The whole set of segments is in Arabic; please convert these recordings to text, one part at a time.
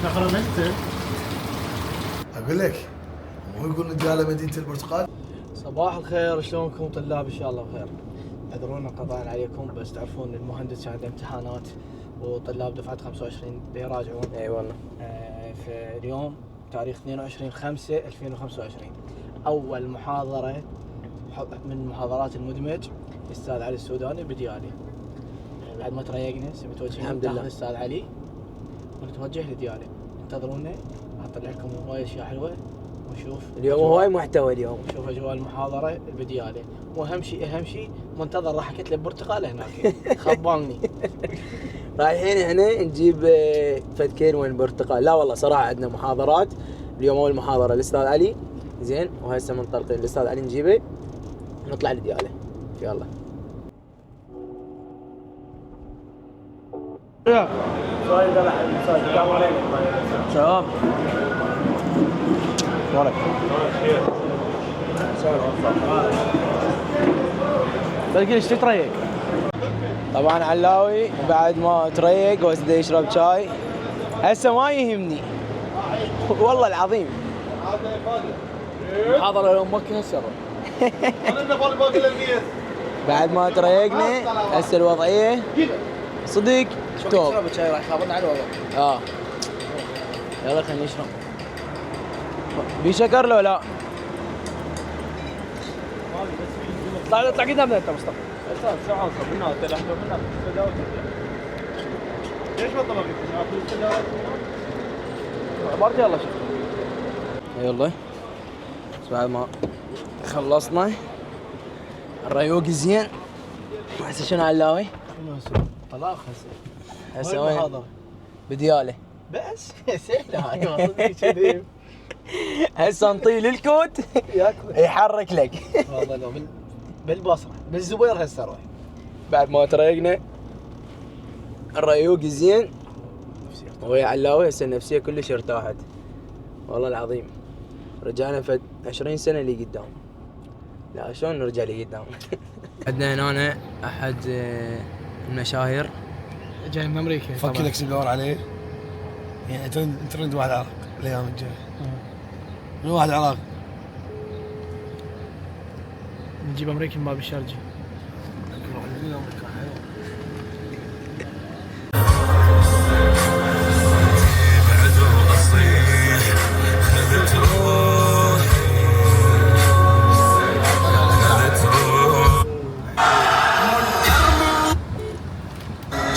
انت اقول لك مو يقول رجاله مدينه البرتقال. صباح الخير، شلونكم طلاب؟ ان شاء الله بخير. اعذرونا قضاء عليكم، بس تعرفون المهندس عنده امتحانات وطلاب دفعه 25 بيراجعون. اي والله. في اليوم تاريخ 22/5/2025 اول محاضره من محاضرات المدمج الاستاذ علي السوداني بديالي. بعد ما تريقنا متوجهين الحمد لله الاستاذ علي ونتوجه لديالي. انتظرونا، اطلع لكم هواي اشياء حلوه ونشوف اليوم هواي محتوى اليوم. نشوف اجواء المحاضره بديالي، واهم شيء منتظر راح اكتب برتقال هناك خبالني. رايحين احنا نجيب فد كيل وين برتقال. لا والله صراحه عندنا محاضرات اليوم. اول محاضره الاستاذ علي زين، وهسه منطلقين الاستاذ علي نجيبه ونطلع لدياله. يلا شباب شلونك؟ تلقى ايش تتريق؟ طبعا علاوي بعد ما تريق وسده يشرب شاي. هسه ما يهمني والله العظيم. محاضرة يوم مكة هسه بعد ما تريقنا هسه الوضعية صدق توب. تشرب شاي راح يخابرنا على الوضع. يلا خلينا نشرب. بشكر لو لا؟ اطلع قدامنا انت مصطفى. شو عنصر منها تلحق منها تداول. ليش ما طلبت تداول؟ عبارتي يلا شوف. يلا بعد ما خلصنا الريوق الزين. هسه شنو علاوي؟ طلاق هسه وين؟ بدياله بس سهله هاي والله كذب. هسه نطيل الكوت يحرك لك. والله لو بالبصره بالزبير هسه روح. بعد ما تريقنا الريوق الزين ويا علاوي هسه النفسيه كلش ارتاحت والله العظيم. رجعنا فد 20 سنه اللي قدام. لا شلون نرجع لي قدام. عندنا هنا احد المشاهير جاي من امريكا. فك لك سبلور عليه يعني ترند واحد عراق الايام الجايه. من واحد عراق نجيب امريكي من باب الشرجي.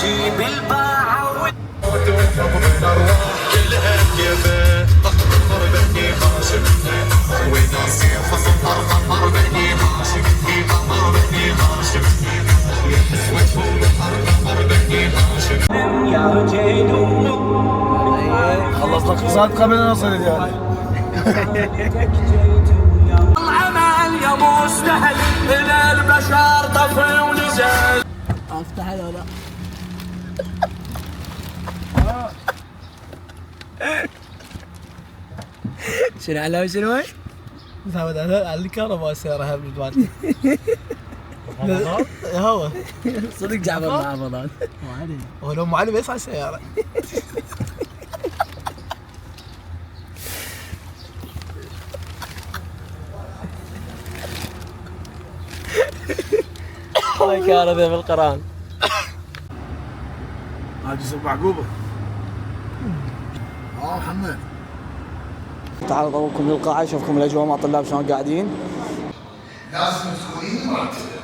جيب الباعة يا جيدو. خلصنا اقتصاد قبل ان نصل ديالي. العمل يا مستهل الى البشر طفي ونزل. افتح ولا لا؟ شنو علاوي شنو هاي؟ زود على الكهرباء سيارة هبل مالتي. هو صدق جعبر مع رمضان. هو لو معلم يسعى السيارة. الله كارثة بالقران. هذه جزء معقوبه. محمد تعالوا ضوكم للقاعة اشوفكم الاجواء مع الطلاب شلون قاعدين. لازم تكونين مرتبه.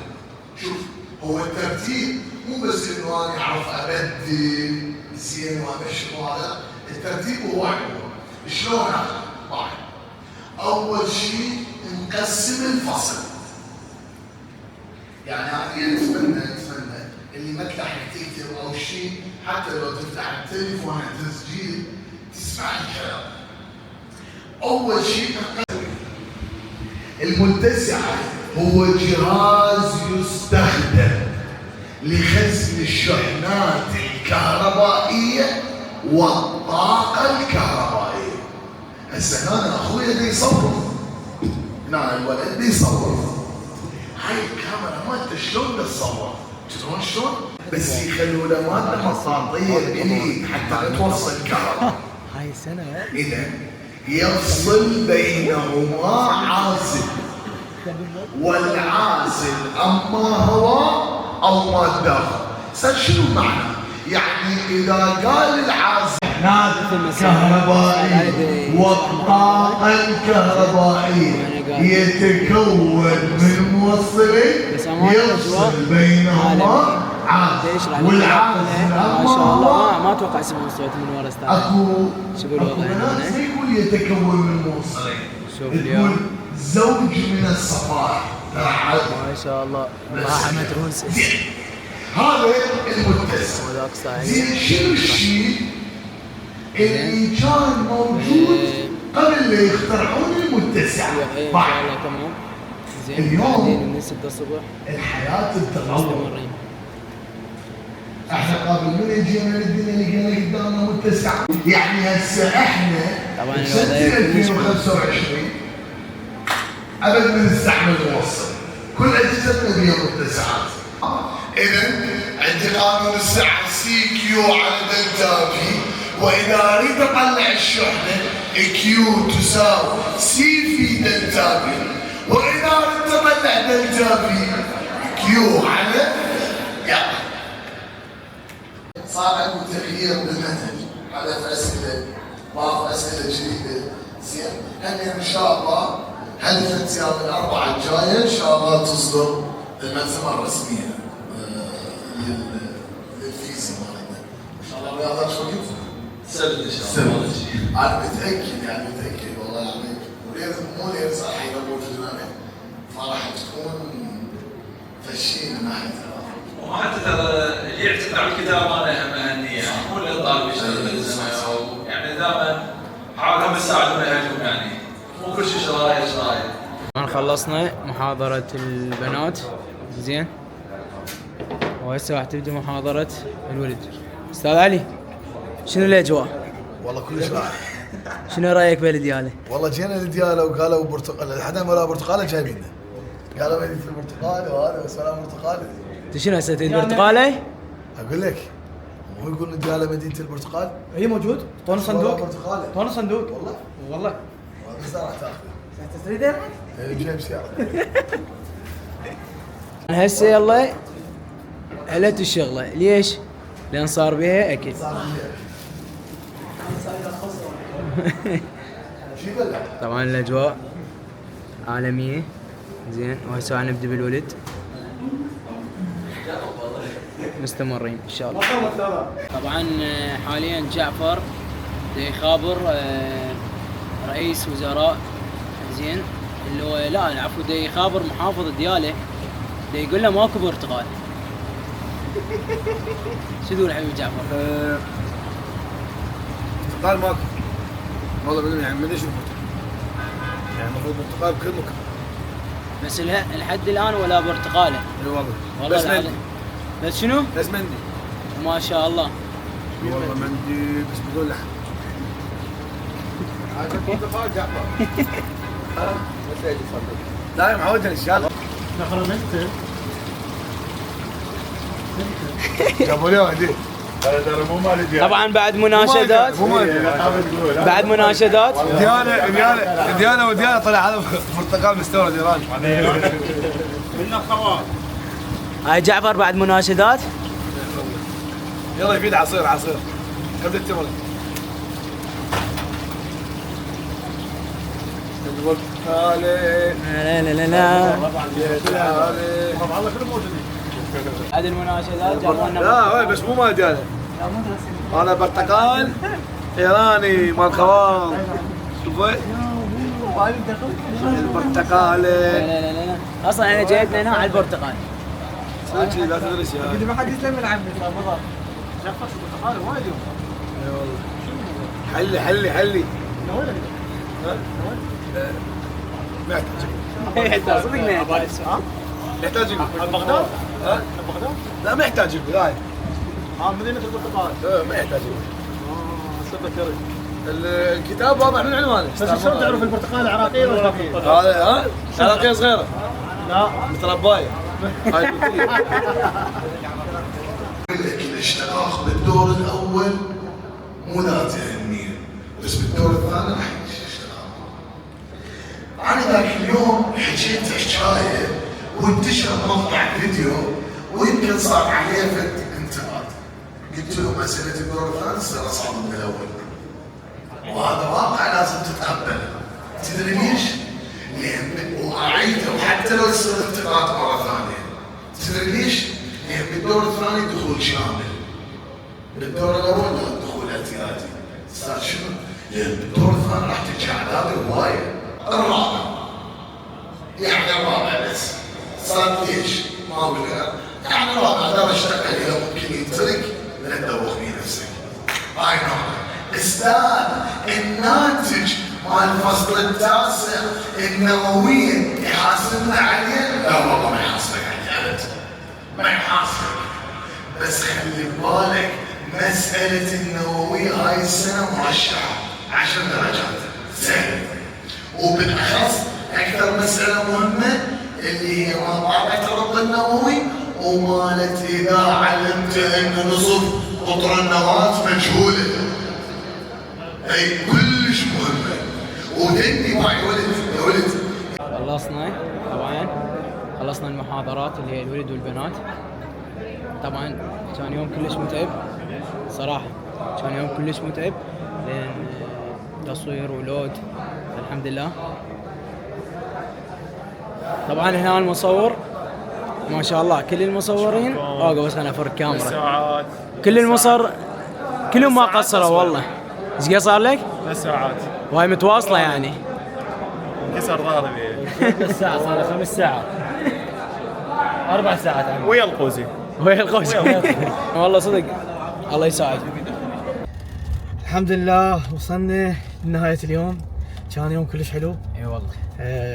شوف هو الترتيب مو بس انه انا اعرف ابدل زين وامشي هذا، الترتيب هو عندنا. شلون هذا؟ واحد. اول شيء نقسم الفصل. يعني انا اتمنى اللي ما تلحق تكتب او شيء، حتى لو تفتح التليفون على التسجيل تسمع الكلام. اول شيء المتسعة هو جهاز يستخدم لخزن الشحنات الكهربائية والطاقة الكهربائية. هسه هنا اخويا دا يصور، هنا الولد دا يصور. هاي الكاميرا مالته شلون تصور؟ تدرون شلون؟ بس يخلوا له ماده مطاطيه باليد حتى لا توصل كهرباء. هاي السنة إذا يفصل بينهما عازل، والعازل أما هواء أو مادة. شنو المعنى؟ يعني إذا قال العازل كهربائي والطاقة الكهربائية يتكون من موصلين يفصل بينهما عازل، والعازل ما شاء الله ما اتوقع يسمعون صوت من ورا استاذ. اكو شو يقول وضعنا هنا؟ يقول يتكون من موصلين، شوف تقول اليوم زوج من الصفائح. ما شاء الله راحة متروس. هذا المتسع. وذاك صحيح. زين شنو الشيء اللي كان موجود قبل لا يخترعون المتسع؟ ان شاء الله تمام. زين اليوم قاعدين من 6 الصبح الحياة تتطور. مستمرين. احنا قبل من جينا للدنيا لقينا قدامنا متسع، يعني هسه احنا طبعاً بسنة الوضعية 2025 ابد ما نستحمل نوصل كل اجهزتنا بها متسعات. اذا عندي قانون السعه سي كيو على دلتا في، واذا اريد اطلع الشحنه كيو تساوي سي في دلتا في، واذا اريد اطلع دلتا في كيو على يلا. صار عندي تغيير بالمنهج، حدث اسئله بعض اسئله جديده. زين هني ان شاء الله هدف يوم الاربعاء الجايه ان شاء الله تصدر الملزمه الرسميه للفيزياء مالتنا. ان شاء الله الرياضات شو وقت؟ سبت ان شاء الله. انا متاكد يعني متاكد والله يعني، وليز مو ليز راح اذا موجودين هنا فراح تكون فشين من ناحيه وحتى ترى اللي يعتمد على الكتاب انا هم اهنيه، مو اللي طالب يشتغل بالزمن او يعني دائما حاول هم يساعدون يهاجمون يعني مو كل شيء شرايط. الآن خلصنا محاضرة البنات زين، وهسه راح تبدأ محاضرة الولد. أستاذ علي شنو الأجواء؟ والله كلش رائع. شنو رأيك بالديالة؟ والله جينا للديالة وقالوا برتقال، حدا ولا برتقاله جايبينه. قالوا مدينة البرتقال وهذا وسلام برتقال. انت شنو هسه تريد برتقالة؟ اقول لك هو يقول الديالة مدينة البرتقال. هي موجود طون صندوق برتقالة طون صندوق والله بس راح تاخذه. تريده؟ جايب سيارة. هسه يلا علت الشغلة، ليش؟ لأن صار بها أكل. طبعا الأجواء عالمية زين، وهسه راح نبدأ بالولد. مستمرين إن شاء الله. طبعا حاليا جعفر يخابر رئيس وزراء زين، اللي هو لا العفو يخابر محافظ دياله، يقول له ماكو برتقال. شو تقول حبيبي جعفر؟ برتقال ماكو. والله بدون يعني ما ادري شو يعني المفروض برتقال بكل مكان. بس لحد الان ولا برتقاله. اي والله. والله بس العظيم. مندي. بس شنو؟ بس مندي. ما شاء الله. والله مندي بس بدون لحم. هذا برتقال جعفر. لا يا معود ان شاء الله. جابوا لي هديه. هذا ترى مو مال ديالة. طبعا بعد مناشدات بعد مناشدات ديانا وديانا طلع هذا برتقال مستورد ايراني. منا خوار. هاي جعفر بعد مناشدات. يلا يفيد عصير قبل التمر. البرتقالة لا لا لا لا طبعا الله كلهم موجودين. بعد المناشدات جابوا لا وين بس مو مال ديانا. هذا برتقال ايراني مال خوار. شوفوا البرتقالة. لا لا لا اصلا انا جايتنا هنا على البرتقال. صدق لا تدرس يا ما حد يسلم من عمي رمضان. جعفر شو برتقال وايد يوم. حلي ما يحتاج. صدقني يحتاج بغداد؟ ها؟ بغداد؟ لا ما يحتاج لا مدينة البرتقال. ما يحتاج. سبك الكتاب واضح من عنوانه. بس شلون تعرف البرتقال عراقية ولا عراقية؟ هذا ها؟ عراقية صغيرة. لا مترباية. هاي الاشتراك بالدور الاول مو ذات اهميه، بس بالدور الثاني راح يشتغل. انا ذاك اليوم حكيت حكايه وانتشر مقطع فيديو ويمكن صار عليه انتقاد. قلت له مساله الدور الثاني تصير اصعب من الاول. وهذا واقع لازم تتقبله. تدري ليش؟ لان واعيده وحتى لو يصير انتقاد مره ثانيه. تدري ليش؟ لان بالدور الثاني دخول شامل. بالدور الاول لا دخول اعتيادي. صار شنو؟ لان بالدور الثاني راح تجي اعداد هوايه. الرابع يعني الرابع بس صار ليش؟ ما اقول لك يعني الرابع درجتك عليه ممكن يترك لا تدوخ في نفسك. هاي نوع. استاذ الناتج مال الفصل التاسع النووية يحاسبنا عليه؟ لا والله ما يحاسبك عليه أبد. ما يحاسبك. بس خلي بالك مسألة النووية هاي السنة مرشحة 10 درجات. زين. وبالأخص أكثر مسألة مهمة اللي هي ما طاقة رب النووي ومالت إذا علمت أن نصف قطر النواة مجهولة. أي كلش مهمة. ودني معي ولد يا ولد. خلصنا المحاضرات اللي هي الولد والبنات. طبعا كان يوم كلش متعب صراحة، كان يوم كلش متعب لأن تصوير ولود. الحمد لله. طبعا هنا المصور ما شاء الله كل المصورين بس انا افرق كاميرا. كل المصور كلهم ما قصروا والله. ايش قد صار لك؟ 3 ساعات وهي متواصلة يعني. انكسر ظهري. 3 ساعات صار 5 ساعات 4 ساعات ويا القوزي. وهي القوس. والله صدق الله يساعد. الحمد لله وصلنا لنهاية اليوم. كان يوم كلش حلو. اي والله.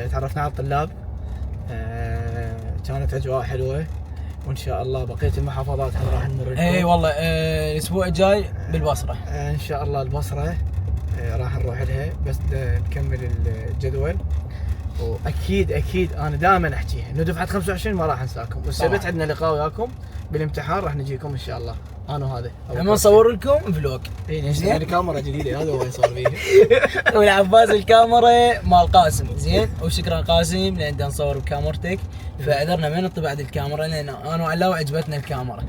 تعرفنا على الطلاب. كانت اجواء حلوه وان شاء الله بقيه المحافظات هم راح نمر لكم. اي والله. الاسبوع الجاي بالبصره ان شاء الله البصره راح نروح لها بس نكمل الجدول. واكيد انا دائما احكيها انه دفعه 25 ما راح انساكم. والسبت عندنا لقاء وياكم بالامتحان راح نجيكم ان شاء الله. انا وهذا لما نصور لكم فلوج. يعني كاميرا جديده هذا هو يصور فيه. والعباس الكاميرا مال قاسم. زين. وشكرا قاسم لان نصور بكاميرتك فقدرنا ما نطبع بعد الكاميرا لان انا وعلاوي عجبتنا الكاميرا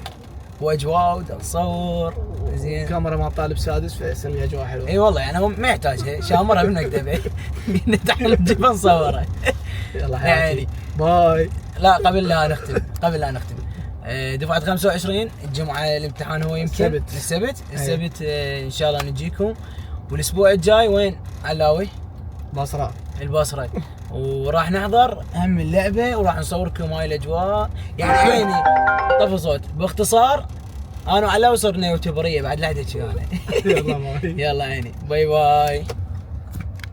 واجواء ونصور. زين. كاميرا مال طالب سادس فيصير لي اجواء حلوه. اي والله يعني هو ما يحتاجها شامرها بالمكتبه. نتعلم نجيبها نصورها. يلا حياتي. باي. لا قبل لا نختم دفعة 25 الجمعة الامتحان هو يمكن السبت ان شاء الله نجيكم. والاسبوع الجاي وين علاوي؟ البصرة. وراح نحضر هم اللعبة وراح نصوركم هاي الاجواء يعني عيني طفي صوت. باختصار انا وعلاوي صرنا يوتيوبرية بعد لا حد يحكي. يلا عيني باي باي.